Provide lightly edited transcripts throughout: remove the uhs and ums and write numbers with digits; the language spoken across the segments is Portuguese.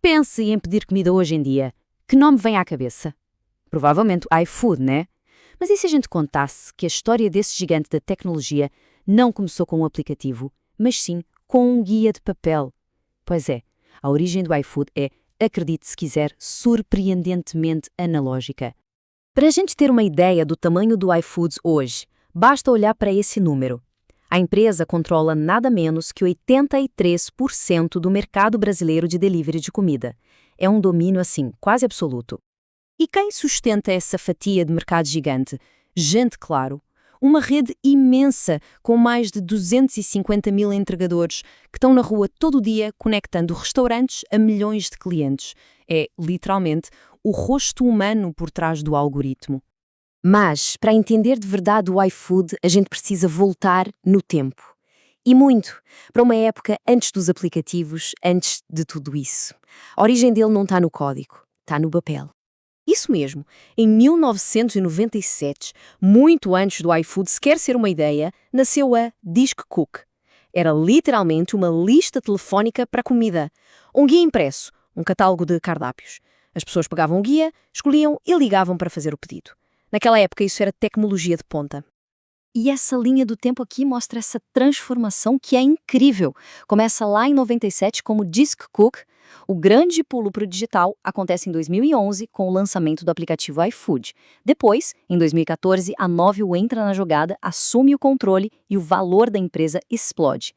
Pense em pedir comida hoje em dia. Que nome vem à cabeça? Provavelmente o iFood, né? Mas e se a gente contasse que a história desse gigante da tecnologia não começou com um aplicativo, mas sim com um guia de papel? Pois é, a origem do iFood é, acredite se quiser, surpreendentemente analógica. Para a gente ter uma ideia do tamanho do iFood hoje, basta olhar para esse número. A empresa controla nada menos que 83% do mercado brasileiro de delivery de comida. É um domínio, assim, quase absoluto. E quem sustenta essa fatia de mercado gigante? Gente, claro. Uma rede imensa, com mais de 250 mil entregadores, que estão na rua todo dia conectando restaurantes a milhões de clientes. É, literalmente, o rosto humano por trás do algoritmo. Mas, para entender de verdade o iFood, a gente precisa voltar no tempo. E muito, para uma época antes dos aplicativos, antes de tudo isso. A origem dele não está no código, está no papel. Isso mesmo, em 1997, muito antes do iFood sequer ser uma ideia, nasceu a Disc Cook. Era literalmente uma lista telefónica para comida. Um guia impresso, um catálogo de cardápios. As pessoas pegavam o guia, escolhiam e ligavam para fazer o pedido. Naquela época isso era tecnologia de ponta. E essa linha do tempo aqui mostra essa transformação que é incrível. Começa lá em 97 como Disc Cook. O grande pulo para o digital acontece em 2011 com o lançamento do aplicativo iFood. Depois, em 2014, a Novio entra na jogada, assume o controle e o valor da empresa explode.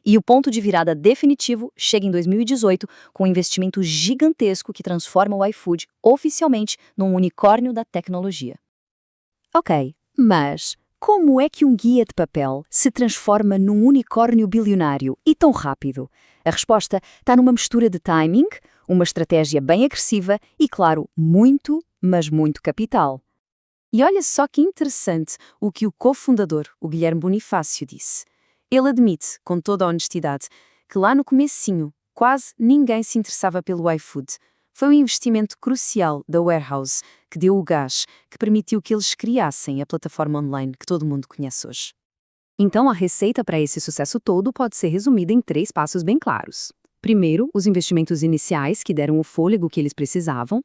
E o ponto de virada definitivo chega em 2018 com um investimento gigantesco que transforma o iFood oficialmente num unicórnio da tecnologia. Ok, mas como é que um guia de papel se transforma num unicórnio bilionário e tão rápido? A resposta está numa mistura de timing, uma estratégia bem agressiva e, claro, muito, mas muito capital. E olha só que interessante o que o cofundador, o Guilherme Bonifácio, disse. Ele admite, com toda a honestidade, que lá no comecinho quase ninguém se interessava pelo iFood. Foi um investimento crucial da Warehouse que deu o gás, que permitiu que eles criassem a plataforma online que todo mundo conhece hoje. Então, a receita para esse sucesso todo pode ser resumida em 3 passos bem claros. Primeiro, os investimentos iniciais que deram o fôlego que eles precisavam.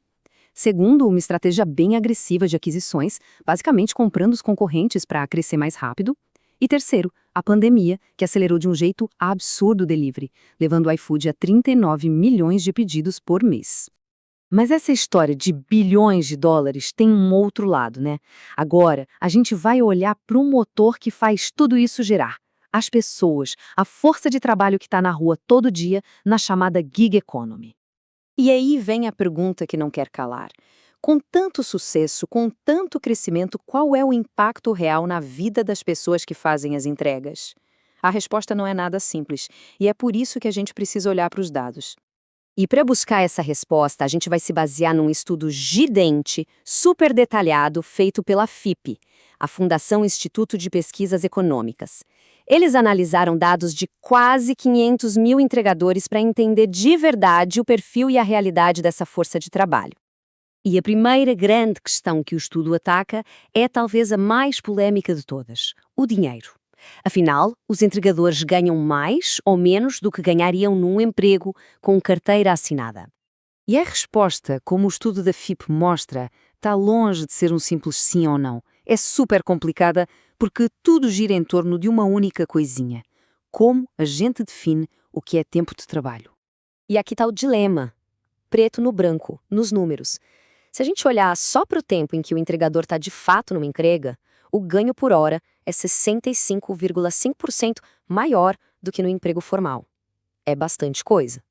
Segundo, uma estratégia bem agressiva de aquisições, basicamente comprando os concorrentes para crescer mais rápido. E terceiro, a pandemia, que acelerou de um jeito absurdo o delivery, levando o iFood a 39 milhões de pedidos por mês. Mas essa história de bilhões de dólares tem um outro lado, né? Agora, a gente vai olhar para um motor que faz tudo isso gerar. As pessoas, a força de trabalho que está na rua todo dia, na chamada gig economy. E aí vem a pergunta que não quer calar. Com tanto sucesso, com tanto crescimento, qual é o impacto real na vida das pessoas que fazem as entregas? A resposta não é nada simples, e é por isso que a gente precisa olhar para os dados. E para buscar essa resposta, a gente vai se basear num estudo gigante, super detalhado, feito pela FIPE, a Fundação Instituto de Pesquisas Econômicas. Eles analisaram dados de quase 500 mil entregadores para entender de verdade o perfil e a realidade dessa força de trabalho. E a primeira grande questão que o estudo ataca é talvez a mais polêmica de todas: o dinheiro. Afinal, os entregadores ganham mais ou menos do que ganhariam num emprego com carteira assinada. E a resposta, como o estudo da FIPE mostra, está longe de ser um simples sim ou não. É super complicada porque tudo gira em torno de uma única coisinha: como a gente define o que é tempo de trabalho. E aqui está o dilema, preto no branco, nos números. Se a gente olhar só para o tempo em que o entregador está de fato numa entrega, o ganho por hora é 65,5% maior do que no emprego formal. É bastante coisa.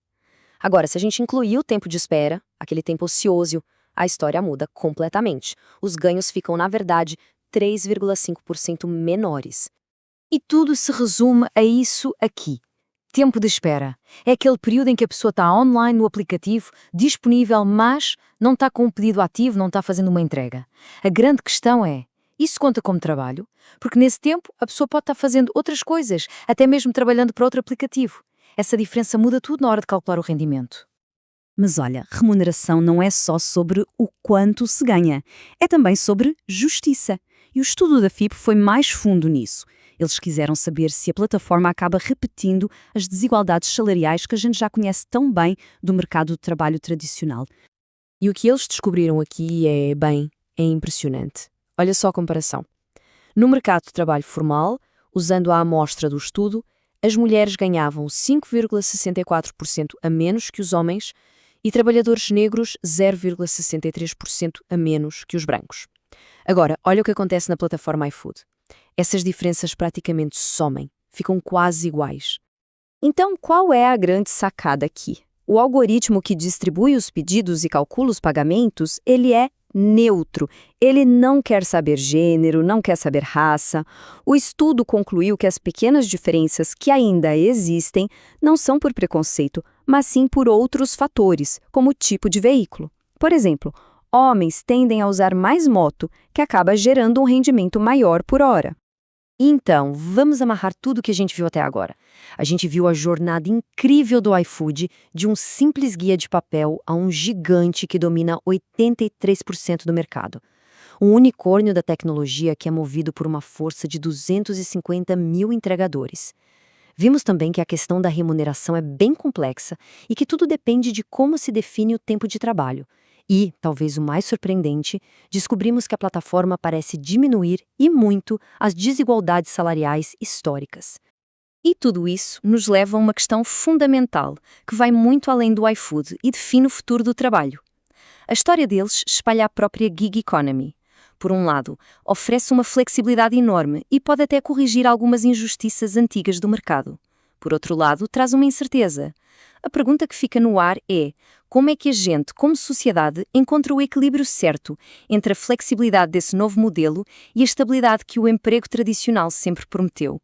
Agora, se a gente incluir o tempo de espera, aquele tempo ocioso, a história muda completamente. Os ganhos ficam, na verdade, 3,5% menores. E tudo se resume a isso aqui. Tempo de espera. É aquele período em que a pessoa está online no aplicativo, disponível, mas não está com um pedido ativo, não está fazendo uma entrega. A grande questão é: isso conta como trabalho? Porque nesse tempo a pessoa pode estar fazendo outras coisas, até mesmo trabalhando para outro aplicativo. Essa diferença muda tudo na hora de calcular o rendimento. Mas olha, remuneração não é só sobre o quanto se ganha, é também sobre justiça. E o estudo da FIPE foi mais fundo nisso. Eles quiseram saber se a plataforma acaba repetindo as desigualdades salariais que a gente já conhece tão bem do mercado de trabalho tradicional. E o que eles descobriram aqui é impressionante. Olha só a comparação. No mercado de trabalho formal, usando a amostra do estudo, as mulheres ganhavam 5,64% a menos que os homens e trabalhadores negros 0,63% a menos que os brancos. Agora, olha o que acontece na plataforma iFood. Essas diferenças praticamente somem, ficam quase iguais. Então, qual é a grande sacada aqui? O algoritmo que distribui os pedidos e calcula os pagamentos, ele é neutro. Ele não quer saber gênero, não quer saber raça. O estudo concluiu que as pequenas diferenças que ainda existem não são por preconceito, mas sim por outros fatores, como o tipo de veículo. Por exemplo, homens tendem a usar mais moto, que acaba gerando um rendimento maior por hora. Então, vamos amarrar tudo o que a gente viu até agora. A gente viu a jornada incrível do iFood, de um simples guia de papel a um gigante que domina 83% do mercado. Um unicórnio da tecnologia que é movido por uma força de 250 mil entregadores. Vimos também que a questão da remuneração é bem complexa e que tudo depende de como se define o tempo de trabalho. E, talvez o mais surpreendente, descobrimos que a plataforma parece diminuir, e muito, as desigualdades salariais históricas. E tudo isso nos leva a uma questão fundamental, que vai muito além do iFood e define o futuro do trabalho. A história deles espalha a própria gig economy. Por um lado, oferece uma flexibilidade enorme e pode até corrigir algumas injustiças antigas do mercado. Por outro lado, traz uma incerteza. A pergunta que fica no ar é: como é que a gente, como sociedade, encontra o equilíbrio certo entre a flexibilidade desse novo modelo e a estabilidade que o emprego tradicional sempre prometeu?